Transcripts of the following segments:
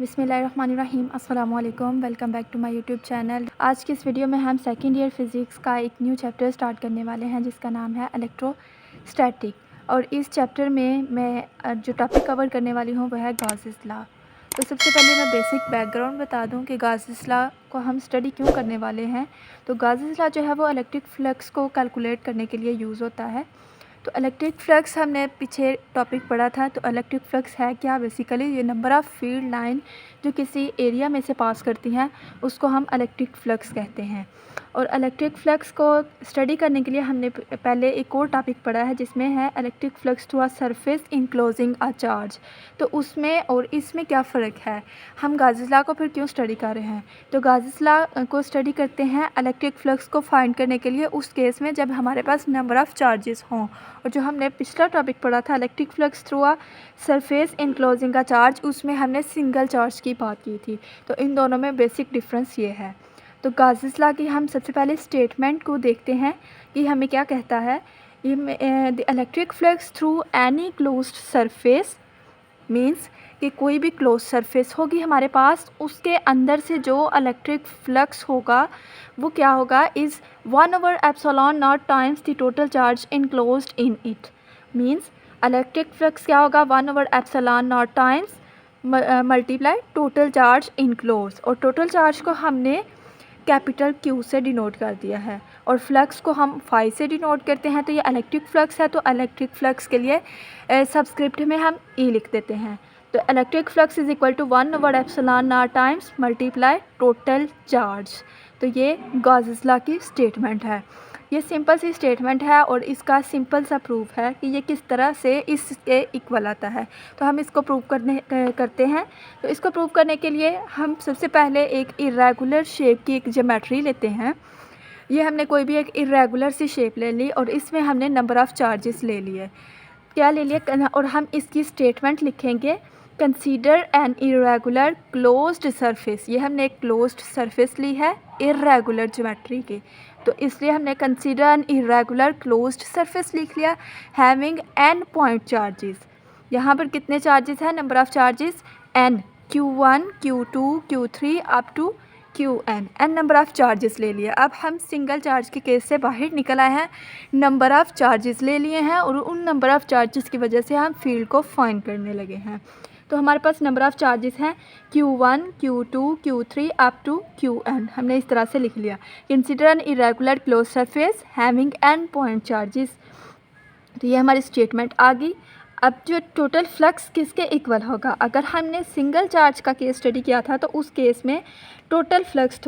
बिस्मिल्लाहिर्रहमानिर्रहीम अस्सलाम वालेकुम। Welcome back to my YouTube channel. आज की इस वीडियो में हम सेकेंड ईयर फ़िज़िक्स का एक न्यू चैप्टर स्टार्ट करने वाले हैं जिसका नाम है इलेक्ट्रोस्टैटिक। और इस चैप्टर में मैं जो टॉपिक कवर करने वाली हूँ वह है गॉसेस लॉ। तो सबसे पहले मैं बेसिक बैकग्राउंड बता दूँ कि गॉसेस लॉ को हम स्टडी क्यों करने वाले हैं। तो गॉसेस लॉ जो है वो इलेक्ट्रिक फ्लक्स को कैलकुलेट करने के लिए यूज़ होता है। तो इलेक्ट्रिक फ्लक्स हमने पीछे टॉपिक पढ़ा था। तो इलेक्ट्रिक फ्लक्स है क्या? बेसिकली ये नंबर ऑफ़ फील्ड लाइन जो किसी एरिया में से पास करती हैं उसको हम इलेक्ट्रिक फ्लक्स कहते हैं। और इलेक्ट्रिक फ्लक्स को स्टडी करने के लिए हमने पहले एक और टॉपिक पढ़ा है जिसमें है electric flux through a surface enclosing a charge. तो उसमें और इसमें क्या फ़र्क है, हम गॉसेस लॉ को फिर क्यों स्टडी कर रहे हैं। तो गॉसेस लॉ को स्टडी करते हैं इलेक्ट्रिक फ्लक्स को फाइंड करने के लिए उस केस में जब हमारे पास नंबर ऑफ़ चार्जेस हों। और जो हमने पिछला टॉपिक पढ़ा था electric flux through a surface enclosing का चार्ज, उसमें हमने सिंगल चार्ज की बात की थी। तो इन दोनों में बेसिक डिफरेंस ये है। तो गॉसेस लॉ की हम सबसे पहले स्टेटमेंट को देखते हैं कि हमें क्या कहता है। ये the electric flux through any closed surface means कि कोई भी क्लोज सरफेस होगी हमारे पास, उसके अंदर से जो इलेक्ट्रिक फ्लक्स होगा वो क्या होगा, is 1/ε0 times the total charge enclosed in it. Means electric flux क्या होगा, 1/ε0 times multiply total charge enclose. और टोटल चार्ज को हमने कैपिटल Q से डिनोट कर दिया है और फ्लक्स को हम फाई से डिनोट करते हैं। तो ये इलेक्ट्रिक फ्लक्स है, तो इलेक्ट्रिक फ्लक्स के लिए सबस्क्रिप्ट में हम E लिख देते हैं। तो electric flux is equal to 1/ε0 times multiply total charge. तो ये गॉसेस लॉ की स्टेटमेंट है। ये सिंपल सी स्टेटमेंट है और इसका सिंपल सा प्रूफ है कि ये किस तरह से इसके इक्वल आता है। तो हम इसको प्रूव करते हैं। तो इसको प्रूव करने के लिए हम सबसे पहले एक इरेगुलर शेप की एक ज्योमेट्री लेते हैं। ये हमने कोई भी एक इरेगुलर सी शेप ले ली और इसमें हमने नंबर ऑफ़ चार्जेस ले लिए। क्या ले लिया, और हम इसकी स्टेटमेंट लिखेंगे consider N irregular closed surface. ये हमने एक क्लोज्ड सरफेस ली है इरेगुलर ज्योमेट्री की, तो इसलिए हमने consider N irregular closed surface लिख लिया हैविंग एन पॉइंट चार्जेस। यहाँ पर कितने चार्जेस हैं, number of charges n, Q1 Q2 Q3 up to Qn, n number of charges ले लिया। अब हम सिंगल चार्ज के केस से बाहर निकल आए हैं, नंबर ऑफ़ चार्जेस ले लिए हैं और उन नंबर ऑफ़ चार्जेस की वजह से हम फील्ड को फाइंड करने लगे हैं। तो हमारे पास नंबर ऑफ़ चार्जेस हैं Q1 Q2 Q3 up to Qn। हमने इस तरह से लिख लिया consider N irregular close surface having n point charges. तो ये हमारी स्टेटमेंट आ गई। अब जो टोटल फ्लक्स किसके इक्वल होगा, अगर हमने सिंगल चार्ज का केस स्टडी किया था तो उस केस में टोटल फ्लक्स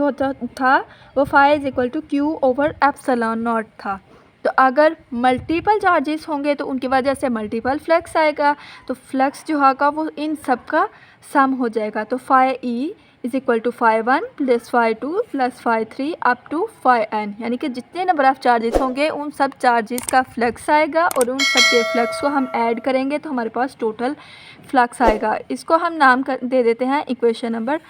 था वो phi is equal to Q/ε0 था। तो अगर मल्टीपल चार्जेस होंगे तो उनकी वजह से मल्टीपल फ्लक्स आएगा। तो फ्लक्स जो होगा वो इन सब का सम हो जाएगा। तो phi E is equal to phi one plus phi two plus फाई3 अप टू फाई n, यानी कि जितने नंबर ऑफ़ चार्जेस होंगे उन सब चार्जेस का फ्लक्स आएगा और उन सब के फ्लक्स को हम ऐड करेंगे तो हमारे पास टोटल फ्लक्स आएगा। इसको हम नाम दे देते हैं इक्वेशन नंबर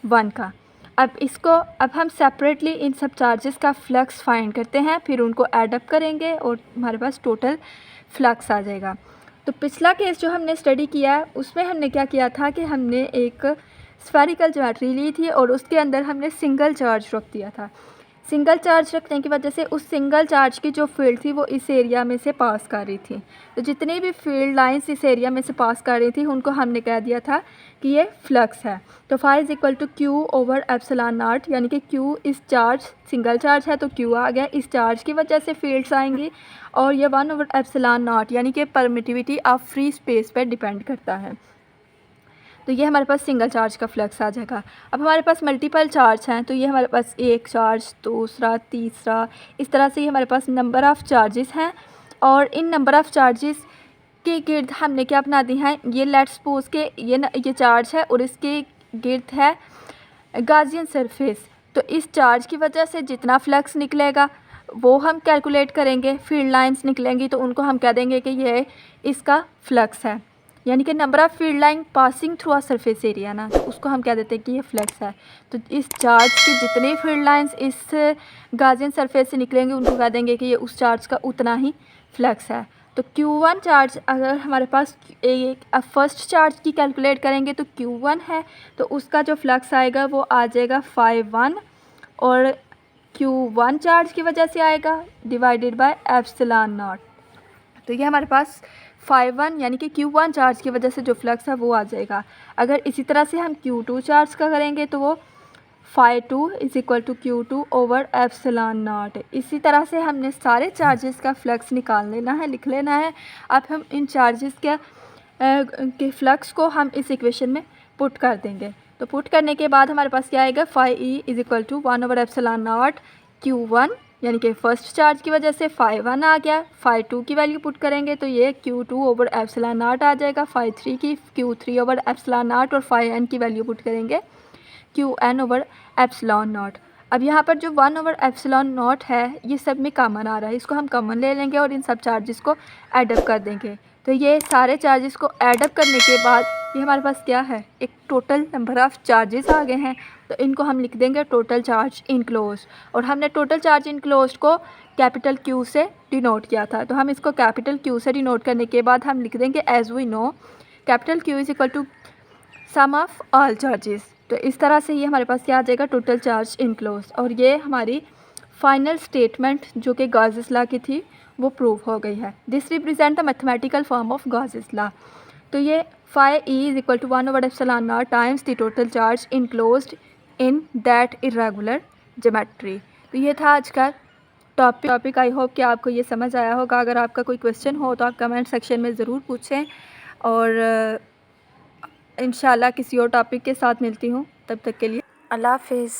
1 का। अब हम सेपरेटली इन सब चार्जेस का फ्लक्स फाइंड करते हैं, फिर उनको ऐड अप करेंगे और हमारे पास टोटल फ्लक्स आ जाएगा। तो पिछला केस जो हमने स्टडी किया है उसमें हमने क्या किया था कि हमने एक स्फेरिकल ज्योमेट्री ली थी और उसके अंदर हमने सिंगल चार्ज रख दिया था। सिंगल चार्ज रखने की वजह से उस सिंगल चार्ज की जो फील्ड थी वो इस एरिया में से पास कर रही थी। तो जितनी भी फील्ड लाइंस इस एरिया में से पास कर रही थी उनको हमने कह दिया था कि ये फ्लक्स है। तो phi is equal to Q/ε0, यानी कि Q इस चार्ज सिंगल चार्ज है तो Q आ गया, इस चार्ज की वजह से फील्ड्स आएंगी और ये 1/ε0 यानी कि परमिटिविटी ऑफ फ्री स्पेस पर डिपेंड करता है। तो ये हमारे पास सिंगल चार्ज का फ्लक्स आ जाएगा। अब हमारे पास मल्टीपल चार्ज हैं तो ये हमारे पास एक चार्ज, दूसरा, तीसरा, इस तरह से ही हमारे पास नंबर ऑफ़ चार्जेस हैं। और इन नंबर ऑफ़ चार्जेस के गिर्द हमने क्या बना दी हैं, ये लेट्स सपोज के ये चार्ज है और इसके गिर्द है गॉसियन सरफेस। तो इस चार्ज की वजह से जितना फ्लक्स निकलेगा वो हम कैलकुलेट करेंगे, फील्ड लाइंस निकलेंगी तो उनको हम कह देंगे कि ये इसका फ्लक्स है, यानी कि number of field line passing through a surface area ना, तो उसको हम क्या देते हैं कि ये फ्लक्स है। तो इस चार्ज की जितनी फील्ड लाइंस इस गॉसियन सरफेस से निकलेंगे उनको कह देंगे कि ये उस चार्ज का उतना ही फ्लक्स है। तो Q1 चार्ज अगर हमारे पास एक फर्स्ट चार्ज की कैलकुलेट करेंगे तो Q1 है, तो उसका जो फ्लक्स आएगा वो आ जाएगा 5 और Q1 चार्ज की वजह से आएगा डिवाइडेड बाय एप्सिलॉन नॉट। तो ये हमारे पास 5 यानी कि Q1 चार्ज की वजह से जो फ्लक्स है वो आ जाएगा। अगर इसी तरह से हम Q2 चार्ज का करेंगे तो वो 5 is equal to Q2 over epsilon naught. इसी तरह से हमने सारे चार्जेस का फ्लक्स निकाल लेना है, लिख लेना है। अब हम इन चार्जेस के फ्लक्स को हम इस इक्वेशन में पुट कर देंगे। तो पुट करने के बाद हमारे पास क्या आएगा, 5E is equal to 1 over epsilon naught Q1 यानी कि फर्स्ट चार्ज की वजह से 5 आ गया। 5 की वैल्यू पुट करेंगे तो ये Q2 ओवर एप्सिलॉन नॉट आ जाएगा। 5 की Q3 ओवर एप्सिलॉन नॉट और 5n की वैल्यू पुट करेंगे Qn ओवर एप्सिलॉन नॉट। अब यहाँ पर जो 1 ओवर एप्सिलॉन नॉट है ये सब में कॉमन आ रहा है, इसको हम कॉमन ले लेंगे और इन सब चार्जेस को एडअप कर देंगे। तो ये सारे चार्जेस को एडअप करने के बाद ये हमारे पास क्या है, एक टोटल नंबर ऑफ़ चार्जेस आ गए हैं। तो इनको हम लिख देंगे टोटल चार्ज इनक्लोज, और हमने टोटल चार्ज इनक्लोज को कैपिटल Q से डिनोट किया था। तो हम इसको कैपिटल Q से डिनोट करने के बाद हम लिख देंगे as we know capital Q is equal to sum of all charges. तो इस तरह से ये हमारे पास क्या आ जाएगा, टोटल चार्ज इनक्लोज। और ये हमारी फाइनल स्टेटमेंट जो कि गॉसेस लॉ की थी वो प्रूव हो गई है। This represent the mathematical form of Gauss's law. तो ये 5E is equal to 1 over epsilon naught times the total charge enclosed in that irregular geometry. तो ये था आज का टॉपिक। आई होप कि आपको ये समझ आया होगा। अगर आपका कोई क्वेश्चन हो तो आप कमेंट सेक्शन में ज़रूर पूछें, और इंशाल्लाह किसी और टॉपिक के साथ मिलती हूँ। तब तक के लिए अल्लाह हाफ़िज़।